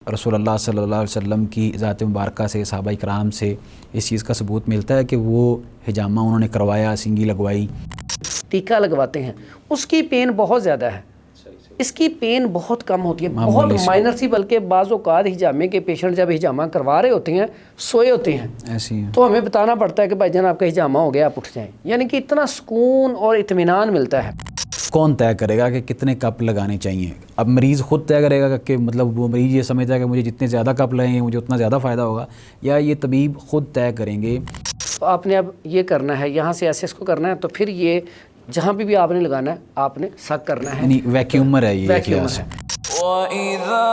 رسول اللہ صلی اللہ علیہ وسلم کی ذات مبارکہ سے، صحابہ کرام سے اس چیز کا ثبوت ملتا ہے کہ وہ حجامہ انہوں نے کروایا، سینگی لگوائی؟ ٹیکا لگواتے ہیں، اس کی پین بہت زیادہ ہے، اس کی پین بہت کم ہوتی ہے، بہت مائنر سی، بلکہ بعض اوقات حجامے کے پیشنٹ جب حجامہ کروا رہے ہوتے ہیں سوئے ہوتے ہیں ایسی ہے تو ہمیں بتانا پڑتا ہے کہ بھائی جان آپ کا حجامہ ہو گیا، آپ اٹھ جائیں، یعنی کہ اتنا سکون اور اطمینان ملتا ہے۔ کون طے کرے گا کہ کتنے کپ لگانے چاہیے؟ اب مریض خود طے کرے گا کہ مطلب وہ مریض یہ سمجھتا ہے کہ مجھے جتنے زیادہ کپ لگیں گے مجھے اتنا زیادہ فائدہ ہوگا، یا یہ طبیب خود طے کریں گے؟ آپ نے اب یہ کرنا ہے، یہاں سے ایسے اس کو کرنا ہے، تو پھر یہ جہاں بھی آپ نے لگانا ہے آپ نے سک کرنا ہے، یعنی ویکیومر ہے یہ ایک لحاظ سے۔ وَإِذَا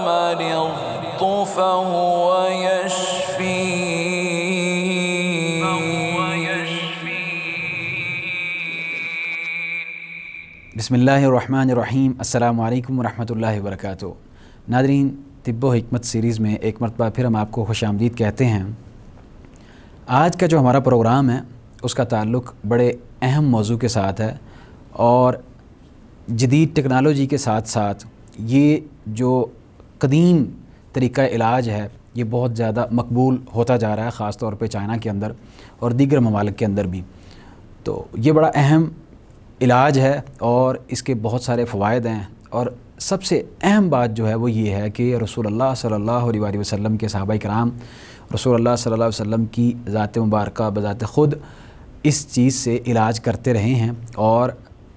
مَرِضْتُ فَهُوَ يَشْفِينِ۔ بسم اللہ الرحمن الرحیم۔ السلام علیکم ورحمۃ اللہ وبرکاتہ۔ ناظرین، طب و حکمت سیریز میں ایک مرتبہ پھر ہم آپ کو خوش آمدید کہتے ہیں۔ آج کا جو ہمارا پروگرام ہے اس کا تعلق بڑے اہم موضوع کے ساتھ ہے، اور جدید ٹیکنالوجی کے ساتھ ساتھ یہ جو قدیم طریقہ علاج ہے یہ بہت زیادہ مقبول ہوتا جا رہا ہے، خاص طور پہ چائنا کے اندر اور دیگر ممالک کے اندر بھی۔ تو یہ بڑا اہم علاج ہے اور اس کے بہت سارے فوائد ہیں، اور سب سے اہم بات جو ہے وہ یہ ہے کہ رسول اللہ صلی اللہ علیہ وسلم کے صحابہ کرام رسول اللہ صلی اللہ علیہ وسلم کی ذات مبارکہ بذات خود اس چیز سے علاج کرتے رہے ہیں، اور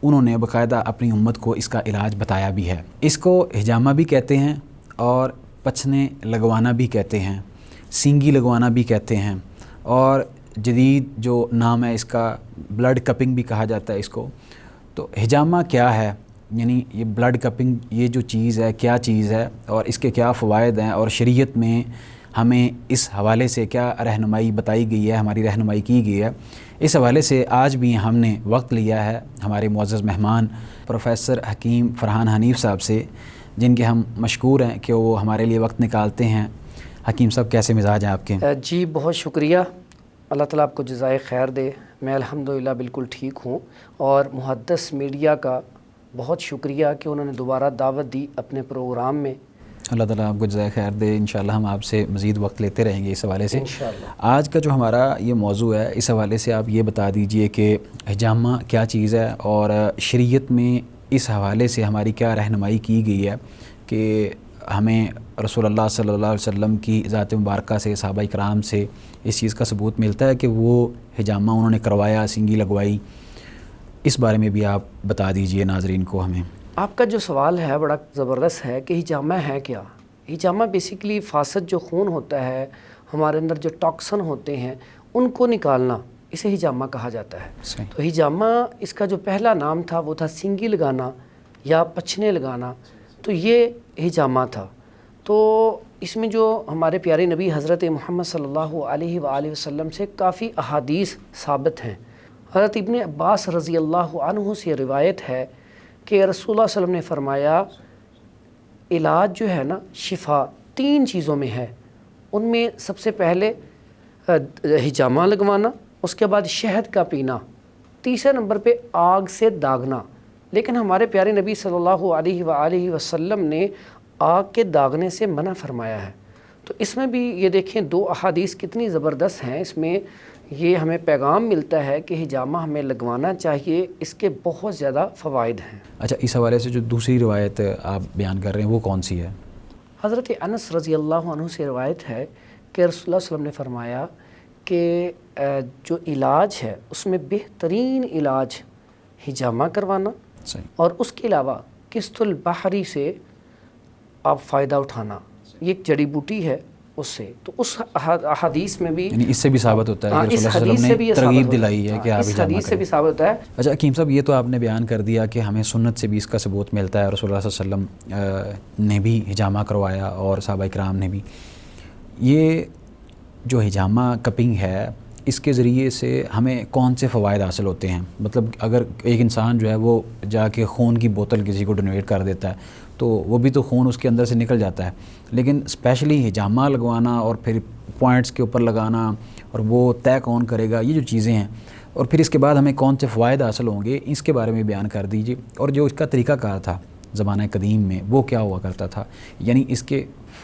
انہوں نے باقاعدہ اپنی امت کو اس کا علاج بتایا بھی ہے۔ اس کو حجامہ بھی کہتے ہیں، اور پچھنے لگوانا بھی کہتے ہیں، سینگی لگوانا بھی کہتے ہیں، اور جدید جو نام ہے اس کا بلڈ کپنگ بھی کہا جاتا ہے اس کو۔ تو حجامہ کیا ہے، یعنی یہ بلڈ کپنگ یہ جو چیز ہے کیا چیز ہے، اور اس کے کیا فوائد ہیں، اور شریعت میں ہمیں اس حوالے سے کیا رہنمائی بتائی گئی ہے، ہماری رہنمائی کی گئی ہے، اس حوالے سے آج بھی ہم نے وقت لیا ہے ہمارے معزز مہمان پروفیسر حکیم فرحان حنیف صاحب سے، جن کے ہم مشکور ہیں کہ وہ ہمارے لیے وقت نکالتے ہیں۔ حکیم صاحب، کیسے مزاج ہیں آپ کے؟ جی بہت شکریہ، اللہ تعالیٰ آپ کو جزائے خیر دے۔ میں الحمدللہ بالکل ٹھیک ہوں، اور محدث میڈیا کا بہت شکریہ کہ انہوں نے دوبارہ دعوت دی اپنے پروگرام میں۔ اللہ تعالیٰ آپ کو جزائے خیر دے۔ انشاءاللہ ہم آپ سے مزید وقت لیتے رہیں گے اس حوالے سے۔ انشاءاللہ آج کا جو ہمارا یہ موضوع ہے اس حوالے سے آپ یہ بتا دیجئے کہ حجامہ کیا چیز ہے، اور شریعت میں اس حوالے سے ہماری کیا رہنمائی کی گئی ہے کہ ہمیں رسول اللہ صلی اللہ علیہ وسلم کی ذات مبارکہ سے، صحابہ کرام سے اس چیز کا ثبوت ملتا ہے کہ وہ حجامہ انہوں نے کروایا، سینگی لگوائی۔ اس بارے میں بھی آپ بتا دیجئے ناظرین کو ہمیں۔ آپ کا جو سوال ہے بڑا زبردست ہے کہ حجامہ ہے کیا۔ حجامہ بیسیکلی فاسد جو خون ہوتا ہے، ہمارے اندر جو ٹاکسن ہوتے ہیں ان کو نکالنا، اسے حجامہ کہا جاتا ہے۔ صحیح۔ تو حجامہ اس کا جو پہلا نام تھا وہ تھا سینگی لگانا یا پچھنے لگانا، تو یہ حجامہ تھا۔ تو اس میں جو ہمارے پیارے نبی حضرت محمد صلی اللہ علیہ وآلہ وسلم سے کافی احادیث ثابت ہیں۔ حضرت ابن عباس رضی اللہ عنہ سے روایت ہے کہ رسول اللہ صلی اللہ علیہ وسلم نے فرمایا علاج جو ہے نا، شفا 3 چیزوں میں ہے۔ ان میں سب سے پہلے حجامہ لگوانا، اس کے بعد شہد کا پینا، تیسرے نمبر پہ آگ سے داغنا۔ لیکن ہمارے پیارے نبی صلی اللہ علیہ وآلہ وسلم نے آگ کے داغنے سے منع فرمایا ہے۔ تو اس میں بھی یہ دیکھیں 2 احادیث کتنی زبردست ہیں، اس میں یہ ہمیں پیغام ملتا ہے کہ حجامہ ہمیں لگوانا چاہیے، اس کے بہت زیادہ فوائد ہیں۔ اچھا، اس حوالے سے جو دوسری روایت آپ بیان کر رہے ہیں وہ کون سی ہے؟ حضرت انس رضی اللہ عنہ سے روایت ہے کہ رسول اللہ صلی اللہ علیہ وسلم نے فرمایا کہ جو علاج ہے اس میں بہترین علاج حجامہ کروانا، صحیح، اور اس کے علاوہ قسط البحری سے آپ فائدہ اٹھانا، یہ ایک جڑی بوٹی ہے اس سے۔ تو اس احادیث میں بھی یعنی اس سے بھی ثابت ہوتا ہے کہ اس رسول اللہ حدیث صلی سے اللہ بھی علیہ یہ وسلم نے ثابت ترغیب دلائی ہے کہ آپ اس حجامہ حدیث سے کریں۔ بھی ثابت ہوتا ہے۔ اچھا حکیم صاحب، یہ تو آپ نے بیان کر دیا کہ ہمیں سنت سے بھی اس کا ثبوت ملتا ہے، رسول اللہ صلی اللہ علیہ وسلم نے بھی حجامہ کروایا اور صحابہ کرام نے بھی۔ یہ جو حجامہ کپنگ ہے اس کے ذریعے سے ہمیں کون سے فوائد حاصل ہوتے ہیں؟ مطلب اگر ایک انسان جو ہے وہ جا کے خون کی بوتل کسی کو ڈونیٹ کر دیتا ہے تو وہ بھی تو خون اس کے اندر سے نکل جاتا ہے، لیکن اسپیشلی حجامہ لگوانا اور پھر پوائنٹس کے اوپر لگانا اور وہ طے کون کرے گا، یہ جو چیزیں ہیں، اور پھر اس کے بعد ہمیں کون سے فوائد حاصل ہوں گے، اس کے بارے میں بیان کر دیجئے۔ اور جو اس کا طریقہ کار تھا زمانہ قدیم میں وہ کیا ہوا کرتا تھا، یعنی اس کے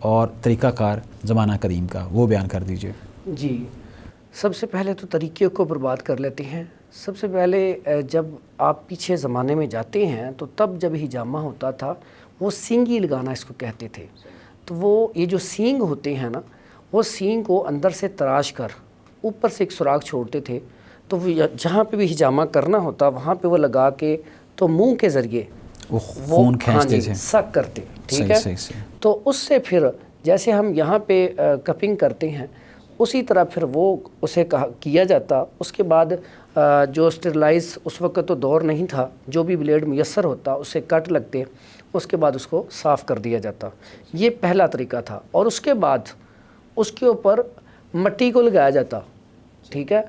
اور طریقہ کار زمانہ قدیم کا وہ بیان کر دیجئے۔ جی، سب سے پہلے تو طریقے کو برباد کر لیتے ہیں۔ سب سے پہلے جب آپ پیچھے زمانے میں جاتے ہیں تو تب جب ہجامہ ہوتا تھا وہ سینگی لگانا اس کو کہتے تھے۔ تو وہ یہ جو سینگ ہوتے ہیں نا، وہ سینگ کو اندر سے تراش کر اوپر سے ایک سوراخ چھوڑتے تھے، تو وہ جہاں پہ بھی ہجامہ کرنا ہوتا وہاں پہ وہ لگا کے تو منہ کے ذریعے وہ خون کھینچتے تھے، سک کرتے، ٹھیک ہے۔ صحیح۔ تو اس سے پھر جیسے ہم یہاں پہ کپنگ کرتے ہیں اسی طرح پھر وہ اسے کیا جاتا۔ اس کے بعد جو اسٹرلائز اس وقت تو دور نہیں تھا، جو بھی بلیڈ میسر ہوتا اسے کٹ لگتے، اس کے بعد اس کو صاف کر دیا جاتا۔ یہ پہلا طریقہ تھا، اور اس کے بعد اس کے اوپر مٹی کو لگایا جاتا، ٹھیک ہے۔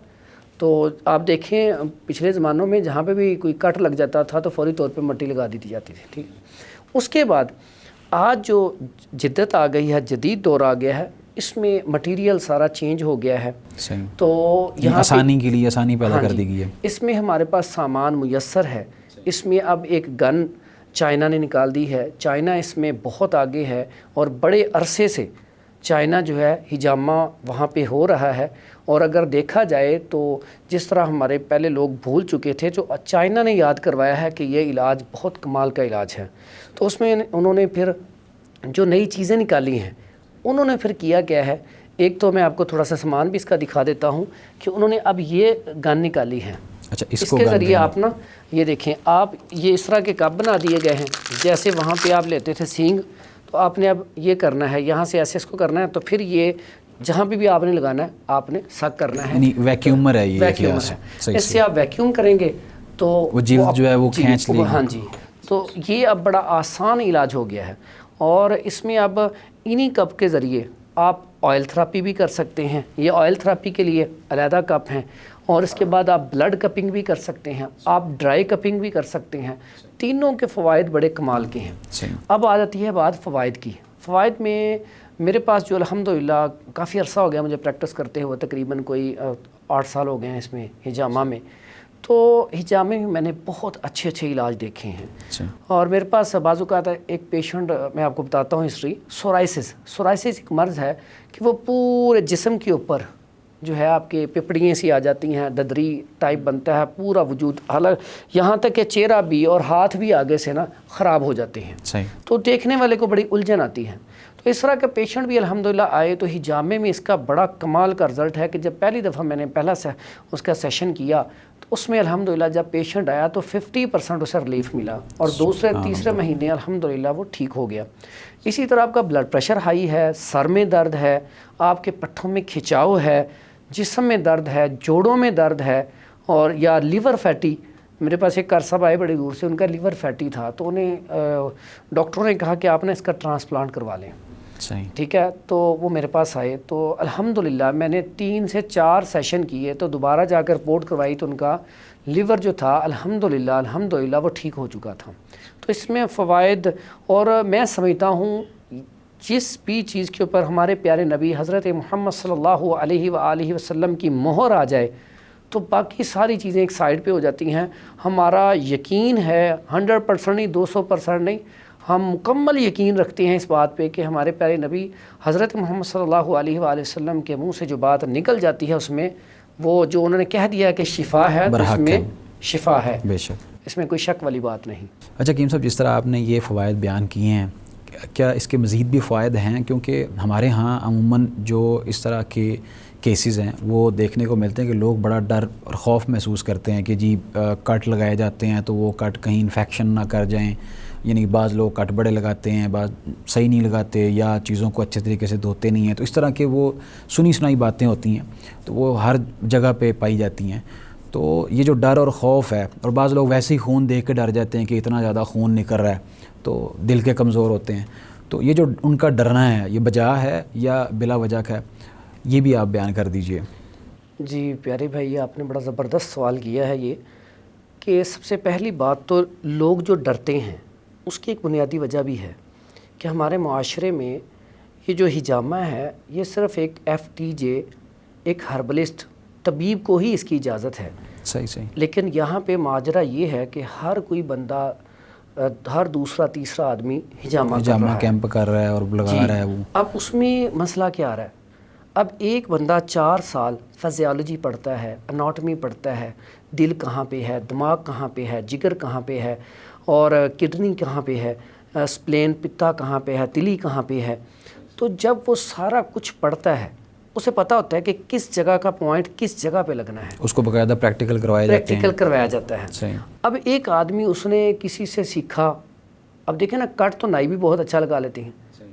تو آپ دیکھیں پچھلے زمانوں میں جہاں پہ بھی کوئی کٹ لگ جاتا تھا تو فوری طور پہ مٹی لگا دی جاتی تھی، ٹھیک۔ اس کے بعد آج جو جدت آ گئی ہے، جدید دور آ گیا ہے، اس میں مٹیریل سارا چینج ہو گیا ہے، صحیح، تو یہاں آسانی کے لیے آسانی پیدا کر دی گئی ہے۔ اس میں ہمارے پاس سامان میسر ہے۔ اس میں اب ایک گن چائنا نے نکال دی ہے۔ چائنا اس میں بہت آگے ہے، اور بڑے عرصے سے چائنا جو ہے ہجامہ وہاں پہ ہو رہا ہے۔ اور اگر دیکھا جائے تو جس طرح ہمارے پہلے لوگ بھول چکے تھے، جو چائنا نے یاد کروایا ہے کہ یہ علاج بہت کمال کا علاج ہے، تو اس میں انہوں نے پھر جو نئی چیزیں نکالی ہیں انہوں نے پھر کیا کیا ہے۔ ایک تو میں آپ کو تھوڑا سا سامان بھی اس کا دکھا دیتا ہوں کہ انہوں نے اب یہ گن نکالی ہے۔ اچھا، اس کے ذریعے آپ نا یہ دیکھیں، آپ یہ اس طرح کے کپ بنا دیے گئے ہیں، جیسے وہاں پہ آپ لیتے تھے سینگ، تو آپ نے اب یہ کرنا ہے، یہاں سے ایسے اس کو کرنا ہے، تو پھر یہ جہاں پہ بھی آپ نے لگانا ہے آپ نے سک کرنا ہے، یعنی ویکیومر ہے یہ، ویکیومر ہے۔ اس سے آپ ویکیوم کریں گے تو وہ جلد جو ہے وہ کھینچ لے گی۔ ہاں جی، تو یہ اب بڑا آسان علاج ہو گیا ہے۔ اور اس میں اب انہی کپ کے ذریعے آپ آئل تھراپی بھی کر سکتے ہیں، یہ آئل تھراپی کے لیے علیحدہ کپ ہیں، اور اس کے بعد آپ بلڈ کپنگ بھی کر سکتے ہیں، آپ ڈرائی کپنگ بھی کر سکتے ہیں۔ تینوں کے فوائد بڑے کمال کے ہیں۔ اب آ جاتی ہے بات فوائد کی۔ فوائد میں میرے پاس جو الحمدللہ کافی عرصہ ہو گیا مجھے پریکٹس کرتے ہوئے، تقریباً کوئی 8 سال ہو گئے ہیں اس میں ہجامہ میں، تو ہجامہ میں میں نے بہت اچھے علاج دیکھے ہیں۔ اور میرے پاس بعض اوقات ایک پیشنٹ، میں آپ کو بتاتا ہوں ہسٹری، سورائسس ایک مرض ہے کہ وہ پورے جسم کے اوپر جو ہے آپ کے پپڑیاں سی آ جاتی ہیں، ددری ٹائپ بنتا ہے پورا وجود، حالانکہ یہاں تک کہ چہرہ بھی اور ہاتھ بھی آگے سے نا خراب ہو جاتے ہیں، تو دیکھنے والے کو بڑی الجھن آتی ہے۔ تو اس طرح کا پیشنٹ بھی الحمدللہ آئے تو ہجامے میں اس کا بڑا کمال کا رزلٹ ہے کہ جب پہلی دفعہ میں نے اس کا سیشن کیا تو اس میں الحمدللہ جب پیشنٹ آیا تو 50% اسے ریلیف ملا، اور دوسرے تیسرے مہینے الحمدللہ وہ ٹھیک ہو گیا۔ اسی طرح آپ کا بلڈ پریشر ہائی ہے، سر میں درد ہے، آپ کے پٹھوں میں کھچاؤ ہے، جسم میں درد ہے، جوڑوں میں درد ہے، اور یا لیور فیٹی، میرے پاس ایک صاحب آئے بڑی دور سے، ان کا لیور فیٹی تھا، تو انہیں ڈاکٹروں نے کہا کہ آپ نے اس کا ٹرانسپلانٹ کروا لیں، ٹھیک ہے۔ تو وہ میرے پاس آئے تو الحمدللہ میں نے 3 سے 4 سیشن کیے، تو دوبارہ جا کر رپورٹ کروائی تو ان کا لیور جو تھا الحمدللہ وہ ٹھیک ہو چکا تھا۔ تو اس میں فوائد، اور میں سمجھتا ہوں جس بھی چیز کے اوپر ہمارے پیارے نبی حضرت محمد صلی اللہ علیہ وآلہ وسلم کی مہر آ جائے تو باقی ساری چیزیں ایک سائڈ پہ ہو جاتی ہیں۔ ہمارا یقین ہے 100% نہیں، 200% نہیں، ہم مکمل یقین رکھتے ہیں اس بات پہ کہ ہمارے پیارے نبی حضرت محمد صلی اللہ علیہ وآلہ وسلم کے منہ سے جو بات نکل جاتی ہے اس میں وہ جو انہوں نے کہہ دیا کہ شفا ہے، تو اس میں شفا ہے، بے شک، اس میں کوئی شک والی بات نہیں۔ اچھا حکیم صاحب، جس طرح آپ نے یہ فوائد بیان کیے ہیں، کیا اس کے مزید بھی فوائد ہیں؟ کیونکہ ہمارے ہاں عموماً جو اس طرح کے کیسز ہیں وہ دیکھنے کو ملتے ہیں کہ لوگ بڑا ڈر اور خوف محسوس کرتے ہیں کہ جی کٹ لگائے جاتے ہیں تو وہ کٹ کہیں انفیکشن نہ کر جائیں، یعنی بعض لوگ کٹ بڑے لگاتے ہیں، بعض صحیح نہیں لگاتے، یا چیزوں کو اچھے طریقے سے دھوتے نہیں ہیں، تو اس طرح کے وہ سنی سنائی باتیں ہوتی ہیں تو وہ ہر جگہ پہ پائی جاتی ہیں۔ تو یہ جو ڈر اور خوف ہے، اور بعض لوگ ویسے ہی خون دیکھ کے ڈر جاتے ہیں کہ اتنا زیادہ خون نکل رہا ہے تو دل کے کمزور ہوتے ہیں، تو یہ جو ان کا ڈرنا ہے یہ بجا ہے یا بلا وجہ کا ہے، یہ بھی آپ بیان کر دیجئے۔ جی پیارے بھائی، آپ نے بڑا زبردست سوال کیا ہے یہ، کہ سب سے پہلی بات تو لوگ جو ڈرتے ہیں اس کی ایک بنیادی وجہ بھی ہے کہ ہمارے معاشرے میں یہ جو ہجامہ ہے یہ صرف ایک FTJ، ایک ہربلسٹ طبیب کو ہی اس کی اجازت ہے۔ صحیح۔ لیکن یہاں پہ ماجرا یہ ہے کہ ہر کوئی بندہ ہر دوسرا تیسرا آدمی ہجامہ کر ہجامہ رہا ہے. کیمپ کر رہا ہے اور لگا رہا ہے وہ. اب اس میں مسئلہ کیا آ رہا ہے؟ اب ایک بندہ 4 سال فزیالوجی پڑھتا ہے، اناٹمی پڑھتا ہے، دل کہاں پہ ہے، دماغ کہاں پہ ہے، جگر کہاں پہ ہے، اور کڈنی کہاں پہ ہے، سپلین پتا کہاں پہ ہے، تلی کہاں پہ ہے. تو جب وہ سارا کچھ پڑھتا ہے اسے پتہ ہوتا ہے کہ کس جگہ کا پوائنٹ کس جگہ پہ لگنا ہے. اس کو باقاعدہ پریکٹیکل کروایا جاتے ہیں. پریکٹیکل کروایا جاتا ہے. صحیح. اب ایک آدمی اس نے کسی سے سیکھا. اب دیکھیں نا، کٹ تو نائی بھی بہت اچھا لگا لیتے ہیں،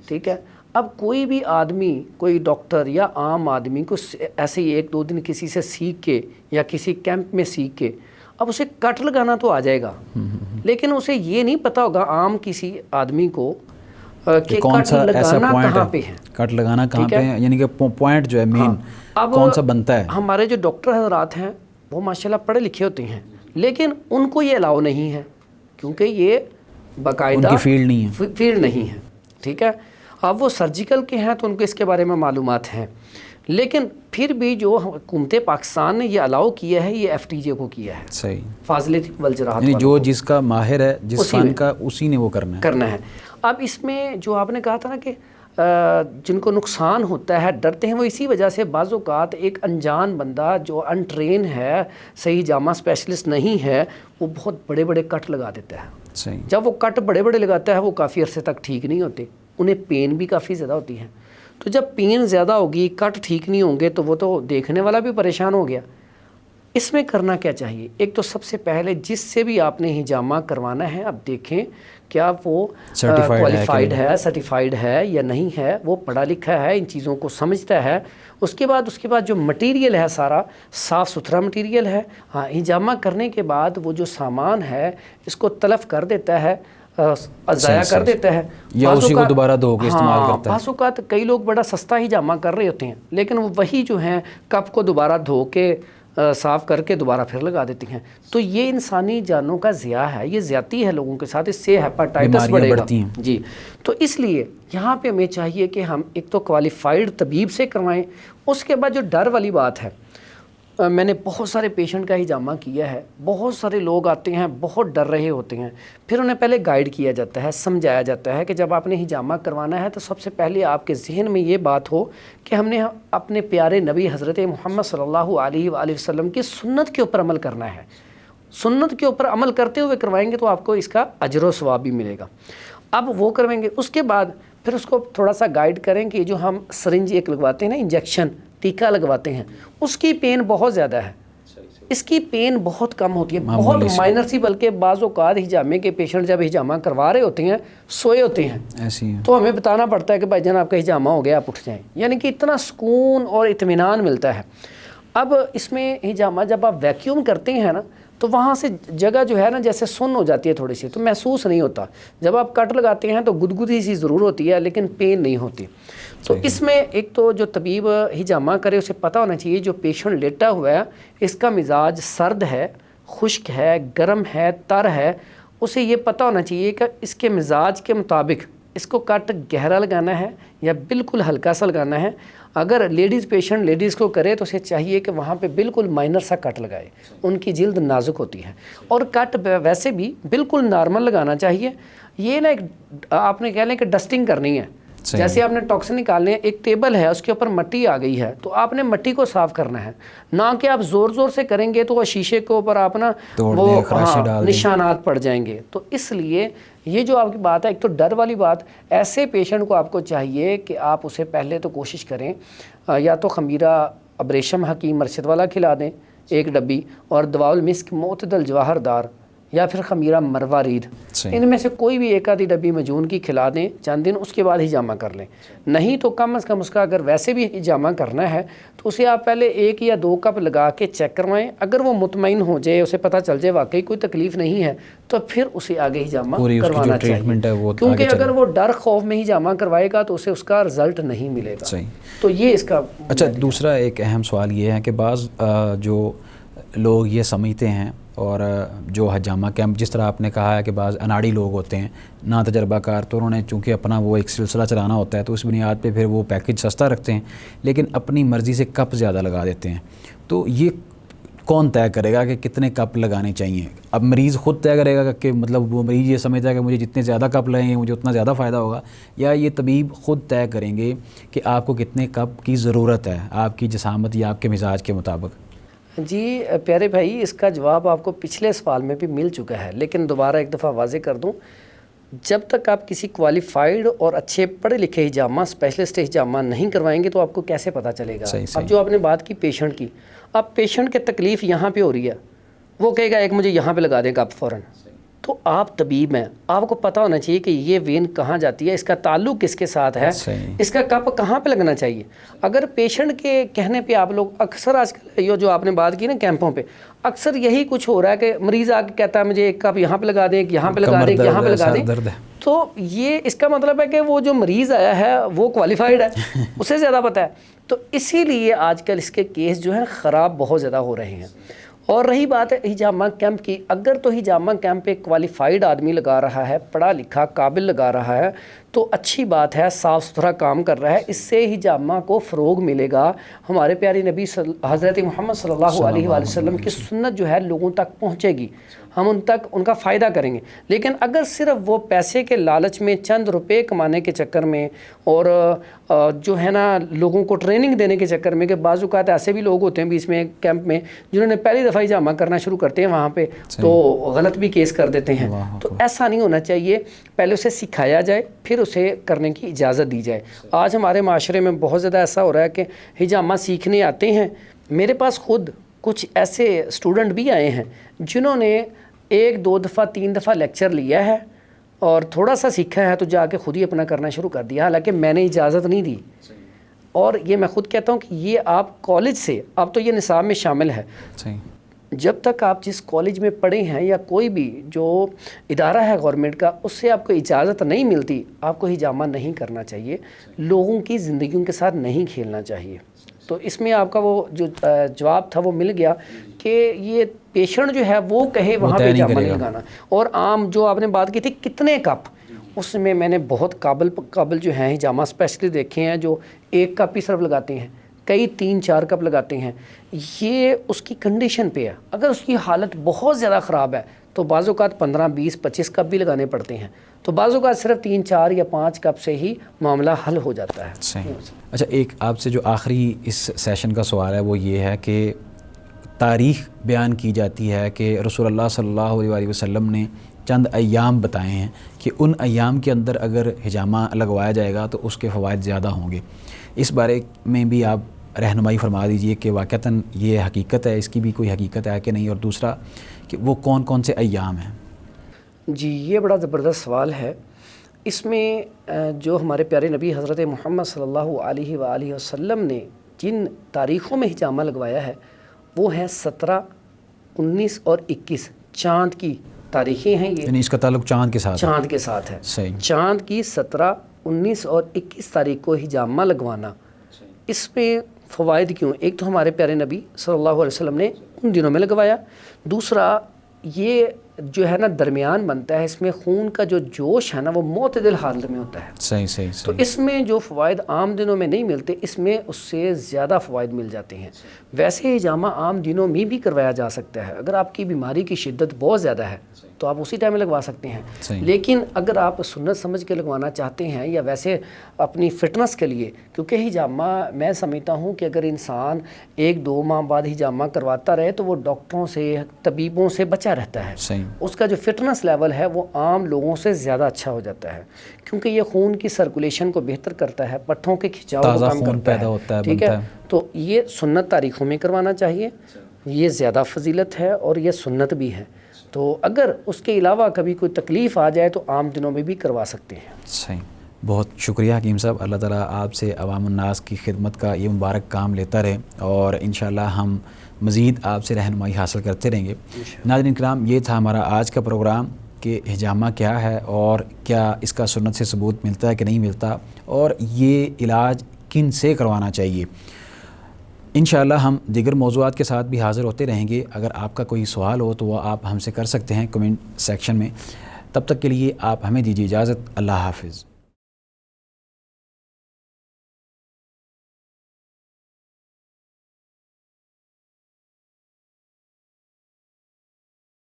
ٹھیک ہے. اب کوئی بھی آدمی، کوئی ڈاکٹر یا عام آدمی کو ایسے ہی 1-2 دن کسی سے سیکھ کے یا کسی کیمپ میں سیکھ کے اب اسے کٹ لگانا تو آ جائے گا، لیکن اسے یہ نہیں پتہ ہوگا عام کسی آدمی کو کہ کون کٹ سا ایسا لگانا پوائنٹ کہاں پہ ہے، کٹ لگانا کہاں پہ ہے، یعنی کہ پوائنٹ جو ہے مین اب کون سا بنتا ہے. ہمارے جو ڈاکٹر حضرات ہیں وہ ماشاءاللہ پڑھے لکھے ہوتے ہیں، لیکن ان کو یہ الاؤ نہیں ہے کیونکہ یہ باقاعدہ ان کی فیلڈ نہیں ہے. ٹھیک ہے. اب وہ سرجیکل کے ہیں تو ان کو اس کے بارے میں معلومات ہیں، لیکن پھر بھی جو حکومت پاکستان نے یہ الاؤ کیا ہے، یہ FTJ کو کیا ہے. صحیح. فاضلہ والجراحت یعنی جو جس کا ماہر ہے، جس فن کا، اسی نے وہ کرنا ہے. اب اس میں جو آپ نے کہا تھا نا کہ جن کو نقصان ہوتا ہے ڈرتے ہیں، وہ اسی وجہ سے بعض اوقات ایک انجان بندہ جو انٹرین ہے، صحیح ہجامہ اسپیشلسٹ نہیں ہے، وہ بہت بڑے بڑے کٹ لگا دیتا ہے. صحیح. جب وہ کٹ بڑے بڑے لگاتا ہے وہ کافی عرصے تک ٹھیک نہیں ہوتے، انہیں پین بھی کافی زیادہ ہوتی ہے. تو جب پین زیادہ ہوگی، کٹ ٹھیک نہیں ہوں گے، تو وہ تو دیکھنے والا بھی پریشان ہو گیا. اس میں کرنا کیا چاہیے؟ ایک تو سب سے پہلے جس سے بھی آپ نے ہجامہ کروانا ہے، اب دیکھیں کیا وہ کوالیفائڈ ہے، سرٹیفائڈ ہے یا نہیں ہے، وہ پڑھا لکھا ہے، ان چیزوں کو سمجھتا ہے. اس کے بعد جو مٹیریل ہے سارا صاف ستھرا مٹیریل ہے. ہاں، ہجامہ کرنے کے بعد وہ جو سامان ہے اس کو تلف کر دیتا ہے، ضائع کر دیتا ہے، یا اسی کو دوبارہ دھو کے استعمال کرتا ہے. بعض اوقات کئی لوگ بڑا سستا ہجامہ کر رہے ہوتے ہیں، لیکن وہ وہی جو ہیں کپ کو دوبارہ دھو کے صاف کر کے دوبارہ پھر لگا دیتی ہیں. تو یہ انسانی جانوں کا ضیاع ہے، یہ زیادتی ہے لوگوں کے ساتھ، اس سے ہیپاٹائٹس بڑھے گا. جی. تو اس لیے یہاں پہ ہمیں چاہیے کہ ہم ایک تو کوالیفائڈ طبیب سے کروائیں. اس کے بعد جو ڈر والی بات ہے، میں نے بہت سارے پیشنٹ کا ہجامہ کیا ہے، بہت سارے لوگ آتے ہیں بہت ڈر رہے ہوتے ہیں، پھر انہیں پہلے گائیڈ کیا جاتا ہے، سمجھایا جاتا ہے کہ جب آپ نے ہجامہ کروانا ہے تو سب سے پہلے آپ کے ذہن میں یہ بات ہو کہ ہم نے اپنے پیارے نبی حضرت محمد صلی اللہ علیہ وآلہ وسلم کی سنت کے اوپر عمل کرنا ہے. سنت کے اوپر عمل کرتے ہوئے کروائیں گے تو آپ کو اس کا اجر و ثواب بھی ملے گا. اب وہ کروائیں گے، اس کے بعد پھر اس کو تھوڑا سا گائیڈ کریں کہ جو ہم سرنج ایک لگواتے ہیں نا، انجیکشن ٹیکا لگواتے ہیں، اس کی پین بہت زیادہ ہے، اس کی پین بہت کم ہوتی ہے، بہت مائنر سی. بلکہ بعض اوقات ہجامے کے پیشنٹ جب ہجامہ کروا رہے ہوتے ہیں سوئے ہوتے ہیں، تو ہمیں بتانا پڑتا ہے کہ بھائی جان آپ کا ہجامہ ہو گیا، آپ اٹھ جائیں. یعنی کہ اتنا سکون اور اطمینان ملتا ہے. اب اس میں ہجامہ جب آپ ویکیوم کرتے ہیں نا تو وہاں سے جگہ جو ہے نا جیسے سن ہو جاتی ہے تھوڑی سی، تو محسوس نہیں ہوتا. جب آپ کٹ لگاتے ہیں تو گدگدی سی ضرور ہوتی ہے لیکن پین نہیں ہوتی. تو اس میں ایک تو جو طبیب ہجامہ کرے اسے پتہ ہونا چاہیے جو پیشنٹ لیٹا ہوا ہے اس کا مزاج سرد ہے، خشک ہے، گرم ہے، تر ہے. اسے یہ پتہ ہونا چاہیے کہ اس کے مزاج کے مطابق اس کو کٹ گہرا لگانا ہے یا بالکل ہلکا سا لگانا ہے. اگر لیڈیز پیشنٹ لیڈیز کو کرے تو اسے چاہیے کہ وہاں پہ بالکل مائنر سا کٹ لگائے، ان کی جلد نازک ہوتی ہے. اور کٹ ویسے بھی بالکل نارمل لگانا چاہیے. یہ نا ایک آپ نے کہہ لیں کہ ڈسٹنگ کرنی ہے، جیسے آپ نے ٹاکسن نکالنے ہیں، ایک ٹیبل ہے اس کے اوپر مٹی آ گئی ہے تو آپ نے مٹی کو صاف کرنا ہے، نہ کہ آپ زور زور سے کریں گے تو وہ شیشے کے اوپر آپ نا وہ نشانات پڑ جائیں گے. تو اس لیے یہ جو آپ کی بات ہے، ایک تو ڈر والی بات، ایسے پیشنٹ کو آپ کو چاہیے کہ آپ اسے پہلے تو کوشش کریں یا تو خمیرہ ابریشم حکیم مرشد والا کھلا دیں 1 ڈبی، اور دواء المسک معتدل جواہر دار، یا پھر خمیرہ مروارید، ان میں سے کوئی بھی 1 آدھی ڈبی مجون کی کھلا دیں چند دن، اس کے بعد ہجامہ کر لیں. نہیں تو کم از کم اس کا اگر ویسے بھی ہجامہ کرنا ہے تو اسے آپ پہلے 1 یا 2 کپ لگا کے چیک کروائیں. اگر وہ مطمئن ہو جائے، اسے پتہ چل جائے واقعی کوئی تکلیف نہیں ہے، تو پھر اسے آگے ہجامہ کروانا چاہیے. کیونکہ اگر وہ ڈر خوف میں ہجامہ کروائے گا تو اسے اس کا رزلٹ نہیں ملے گا. تو یہ اس کا اچھا. دوسرا ایک اہم سوال یہ ہے کہ بعض جو لوگ یہ سمجھتے ہیں، اور جو ہجامہ کیمپ جس طرح آپ نے کہا ہے کہ بعض اناڑی لوگ ہوتے ہیں نا تجربہ کار، تو انہوں نے چونکہ اپنا وہ ایک سلسلہ چلانا ہوتا ہے تو اس بنیاد پہ پھر وہ پیکج سستا رکھتے ہیں لیکن اپنی مرضی سے کپ زیادہ لگا دیتے ہیں. تو یہ کون طے کرے گا کہ کتنے کپ لگانے چاہیے؟ اب مریض خود طے کرے گا کہ مطلب وہ مریض یہ سمجھتا ہے کہ مجھے جتنے زیادہ کپ لگیں گے مجھے اتنا زیادہ فائدہ ہوگا، یا یہ طبیب خود طے کریں گے کہ آپ کو کتنے کپ کی ضرورت ہے آپ کی جسامت یا آپ کے مزاج کے مطابق؟ جی پیارے بھائی، اس کا جواب آپ کو پچھلے سوال میں بھی مل چکا ہے، لیکن دوبارہ ایک دفعہ واضح کر دوں، جب تک آپ کسی کوالیفائڈ اور اچھے پڑھے لکھے ہجامہ اسپیشلسٹ ہجامہ نہیں کروائیں گے تو آپ کو کیسے پتہ چلے گا؟ اب جو آپ نے بات کی پیشنٹ کی، اب پیشنٹ کے تکلیف یہاں پہ ہو رہی ہے، وہ کہے گا ایک مجھے یہاں پہ لگا دیں کپ فوراً، تو آپ طبیب ہیں، آپ کو پتہ ہونا چاہیے کہ یہ وین کہاں جاتی ہے، اس کا تعلق کس کے ساتھ ہے، اس کا کپ کہاں پہ لگنا چاہیے۔ اگر پیشنٹ کے کہنے پہ آپ لوگ اکثر آج کل یہ جو آپ نے بات کی نا کیمپوں پہ، اکثر یہی کچھ ہو رہا ہے کہ مریض آ کے کہتا ہے مجھے ایک کپ یہاں پہ لگا دیں، ایک یہاں پہ لگا دیں، ایک یہاں پہ لگا دیں، تو یہ اس کا مطلب ہے کہ وہ جو مریض آیا ہے وہ کوالیفائڈ ہے، اسے زیادہ پتہ ہے، تو اسی لیے آج کل اس کے کیس جو ہیں خراب بہت زیادہ ہو رہے ہیں۔ اور رہی بات ہے ہجامہ کیمپ کی، اگر تو ہجامہ کیمپ ایک کوالیفائڈ آدمی لگا رہا ہے، پڑھا لکھا قابل لگا رہا ہے تو اچھی بات ہے، صاف ستھرا کام کر رہا ہے، اس سے ہجامہ کو فروغ ملے گا، ہمارے پیارے نبی حضرت محمد صلی اللہ علیہ وآلہ وسلم کی سنت جو ہے لوگوں تک پہنچے گی، ہم ان کا فائدہ کریں گے۔ لیکن اگر صرف وہ پیسے کے لالچ میں، چند روپے کمانے کے چکر میں، اور جو ہے نا لوگوں کو ٹریننگ دینے کے چکر میں، کہ بعض اوقات ایسے بھی لوگ ہوتے ہیں بیچ میں کیمپ میں جنہوں نے پہلی دفعہ ہجامہ کرنا شروع کرتے ہیں وہاں پہ تو غلط بھی کیس کر دیتے ہیں، تو ایسا نہیں ہونا چاہیے، پہلے اسے سکھایا جائے پھر اسے کرنے کی اجازت دی جائے۔ آج ہمارے معاشرے میں بہت زیادہ ایسا ہو رہا ہے کہ ہجامہ سیکھنے آتے ہیں، میرے پاس خود کچھ ایسے اسٹوڈنٹ بھی آئے ہیں جنہوں نے 1 2 دفعہ 3 دفعہ لیکچر لیا ہے اور تھوڑا سا سیکھا ہے تو جا کے خود ہی اپنا کرنا شروع کر دیا، حالانکہ میں نے اجازت نہیں دی۔ اور یہ میں خود کہتا ہوں کہ یہ آپ کالج سے، اب تو یہ نصاب میں شامل ہے، جب تک آپ جس کالج میں پڑھے ہیں یا کوئی بھی جو ادارہ ہے گورنمنٹ کا، اس سے آپ کو اجازت نہیں ملتی، آپ کو ہجامہ نہیں کرنا چاہیے، لوگوں کی زندگیوں کے ساتھ نہیں کھیلنا چاہیے۔ تو اس میں آپ کا وہ جو جواب تھا وہ مل گیا کہ یہ پیشنٹ جو ہے وہ کہے وہاں پہ ہجامہ نہیں لگانا۔ اور عام جو آپ نے بات کی تھی کتنے کپ، اس میں نے بہت قابل جو ہیں ہجامہ اسپیشلسٹ دیکھے ہیں جو 1 کپ ہی صرف لگاتے ہیں، کئی 3 4 کپ لگاتے ہیں۔ یہ اس کی کنڈیشن پہ ہے، اگر اس کی حالت بہت زیادہ خراب ہے تو بعض اوقات 15 20 25 کپ بھی لگانے پڑتے ہیں، تو بعض اوقات صرف 3 4 یا 5 کپ سے ہی معاملہ حل ہو جاتا ہے۔ اچھا، ایک آپ سے جو آخری اس سیشن کا سوال ہے وہ یہ ہے کہ تاریخ بیان کی جاتی ہے کہ رسول اللہ صلی اللہ علیہ وآلہ وسلم نے چند ایام بتائے ہیں کہ ان ایام کے اندر اگر ہجامہ لگوایا جائے گا تو اس کے فوائد زیادہ ہوں گے، اس بارے میں بھی آپ رہنمائی فرما دیجئے کہ واقعتاً یہ حقیقت ہے، اس کی بھی کوئی حقیقت ہے کہ نہیں، اور دوسرا کہ وہ کون کون سے ایام ہیں؟ جی یہ بڑا زبردست سوال ہے۔ اس میں جو ہمارے پیارے نبی حضرت محمد صلی اللہ علیہ وآلہ وسلم نے جن تاریخوں میں ہجامہ لگوایا ہے وہ ہیں 17 19 اور 21 چاند کی تاریخیں ہیں، یہ یعنی اس کا تعلق چاند کے ساتھ ہے۔ صحیح۔ چاند کی 17 19 اور 21 تاریخ کو ہجامہ لگوانا، اس میں فوائد کیوں؟ ایک تو ہمارے پیارے نبی صلی اللہ علیہ وسلم نے ان دنوں میں لگوایا، دوسرا یہ جو ہے نا درمیان بنتا ہے، اس میں خون کا جو جوش ہے نا وہ معتدل حالت میں ہوتا ہے۔ صحیح۔ تو اس میں جو فوائد عام دنوں میں نہیں ملتے، اس میں اس سے زیادہ فوائد مل جاتے ہیں۔ ویسے ہجامہ عام دنوں میں بھی کروایا جا سکتا ہے، اگر آپ کی بیماری کی شدت بہت زیادہ ہے تو آپ اسی ٹائم میں لگوا سکتے ہیں، لیکن اگر آپ سنت سمجھ کے لگوانا چاہتے ہیں یا ویسے اپنی فٹنس کے لیے، کیونکہ ہجامہ میں سمجھتا ہوں کہ اگر انسان 1 2 ماہ بعد ہجامہ کرواتا رہے تو وہ ڈاکٹروں سے، طبیبوں سے بچا رہتا ہے، اس کا جو فٹنس لیول ہے وہ عام لوگوں سے زیادہ اچھا ہو جاتا ہے، کیونکہ یہ خون کی سرکولیشن کو بہتر کرتا ہے، پٹھوں کے کھچاؤ کو کم کرتا ہے، ٹھیک ہے؟ تو یہ سنت تاریخوں میں کروانا چاہیے، یہ زیادہ فضیلت ہے اور یہ سنت بھی ہے۔ تو اگر اس کے علاوہ کبھی کوئی تکلیف آ جائے تو عام دنوں میں بھی کروا سکتے ہیں۔ صحیح، بہت شکریہ حکیم صاحب، اللہ تعالیٰ آپ سے عوام الناس کی خدمت کا یہ مبارک کام لیتا رہے، اور انشاءاللہ ہم مزید آپ سے رہنمائی حاصل کرتے رہیں گے۔ ناظرین کرام، یہ تھا ہمارا آج کا پروگرام کہ ہجامہ کیا ہے اور کیا اس کا سنت سے ثبوت ملتا ہے کہ نہیں ملتا، اور یہ علاج کن سے کروانا چاہیے۔ انشاءاللہ ہم دیگر موضوعات کے ساتھ بھی حاضر ہوتے رہیں گے۔ اگر آپ کا کوئی سوال ہو تو وہ آپ ہم سے کر سکتے ہیں کمنٹ سیکشن میں۔ تب تک کے لیے آپ ہمیں دیجیے اجازت، اللہ حافظ۔